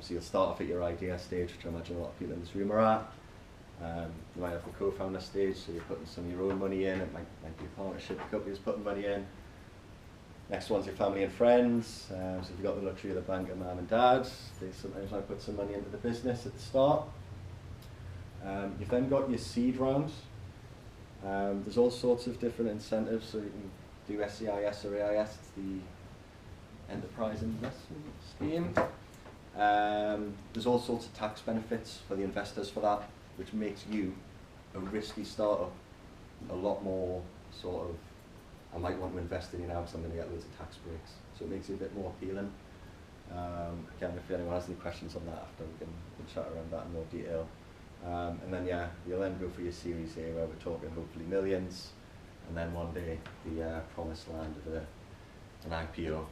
So you'll start off at your idea stage, which I imagine a lot of people in this room are at. You might have the co-founder stage, so you're putting some of your own money in. It might be a partnership, the company's putting money in. Next one's your family and friends. So if you've got the luxury of the bank and mum and dad, they sometimes might put some money into the business at the start. You've then got your seed round. There's all sorts of different incentives, so you can do SEIS or AIS, it's the Enterprise Investment Scheme. There's all sorts of tax benefits for the investors for that, which makes you, a risky startup, a lot more sort of, I might want to invest in you now because I'm going to get loads of tax breaks. So it makes it a bit more appealing. Again, if anyone has any questions on that after, we can chat around that in more detail. And then yeah, you'll then go for your Series A where we're talking hopefully millions, and then one day the promised land of an IPO.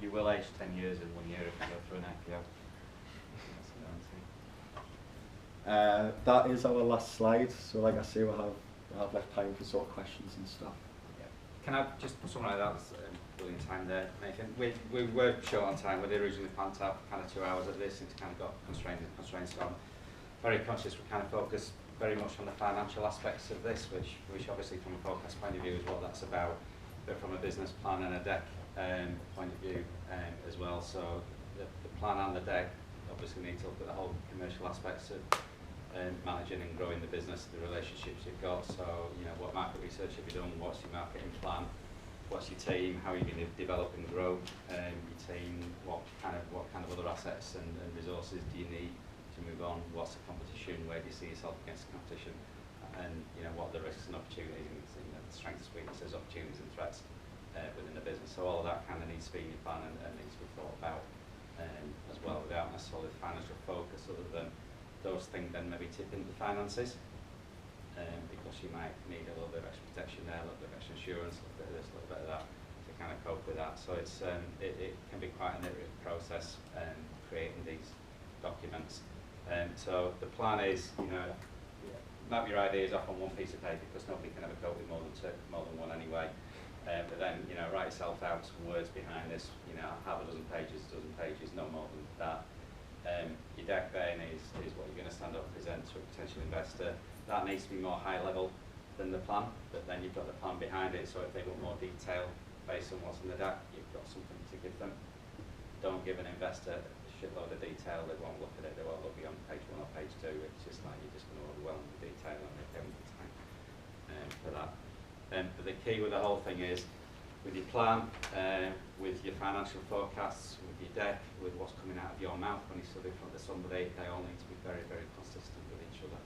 You will age 10 years in 1 year if you go through an IPO. That is our last slide, so like I say, we'll have left time for sort of questions and stuff. Yeah. Can I just summarise that? Brilliant time there, Nathan. We were short on time. We'd originally planned out kind of 2 hours of this, and it's kind of got constraints. So I'm very conscious we kind of focus very much on the financial aspects of this, which obviously from a podcast point of view is what that's about, but from a business plan and a deck point of view as well. So the plan and the deck obviously need to look at the whole commercial aspects of managing and growing the business, the relationships you've got. So, you know, what market research have you done? What's your marketing plan? What's your team? How are you going to develop and grow your team? What kind of other assets and resources do you need to move on? What's the competition? Where do you see yourself against the competition? And you know, what are the risks and opportunities, and you know, the strengths, weaknesses, opportunities and threats within the business. So all of that kind of needs to be in your plan and needs to be thought about as well, without necessarily financial focus, other than those things then maybe tip into the finances, because you might need a little bit of extra protection there, a little bit of extra insurance, a little bit of this, a little bit of that, to kind of cope with that. So it's it can be quite an iterative process creating these documents. So the plan is, you know, map your ideas off on one piece of paper, because nobody can ever cope with more than one anyway. But then, you know, write yourself out some words behind this. You know, have a dozen pages, no more than that. Your deck then is what you're going to stand up and present to a potential investor. That needs to be more high level than the plan, but then you've got the plan behind it, so if they want more detail based on what's in the deck, you've got something to give them. Don't give an investor a shitload of detail, they won't look at it, they won't look beyond page 1 or page 2, it's just like you're just going to overwhelm the detail and they don't have time for that. But the key with the whole thing is, with your plan, with your financial forecasts, with your deck, with what's coming out of your mouth when you stood in front of somebody, they all need to be very, very consistent with each other.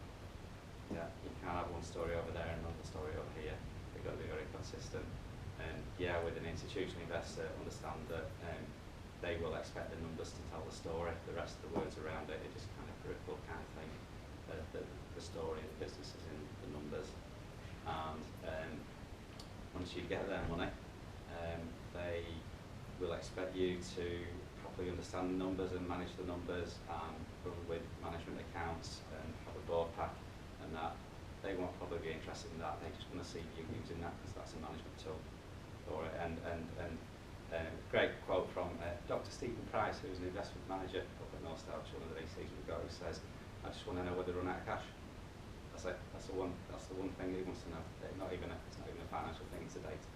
Yeah, you can't have one story over there and another story over here. They've got to be very consistent. And yeah, with an institutional investor, understand that they will expect the numbers to tell the story. The rest of the words around it are just kind of peripheral kind of thing. The story of the business is in the numbers. And once you get their money, they will expect you to properly understand the numbers and manage the numbers, and run with management accounts and have a board pack, and that they won't probably be interested in that. They just want to see you using that because that's a management tool for it. And great quote from Dr. Stephen Price, who's an investment manager up at North Star, one of the VCs we've got, who says, "I just want to know whether they run out of cash." That's it. That's the one thing he wants to know. It's not even a financial thing. It's a data.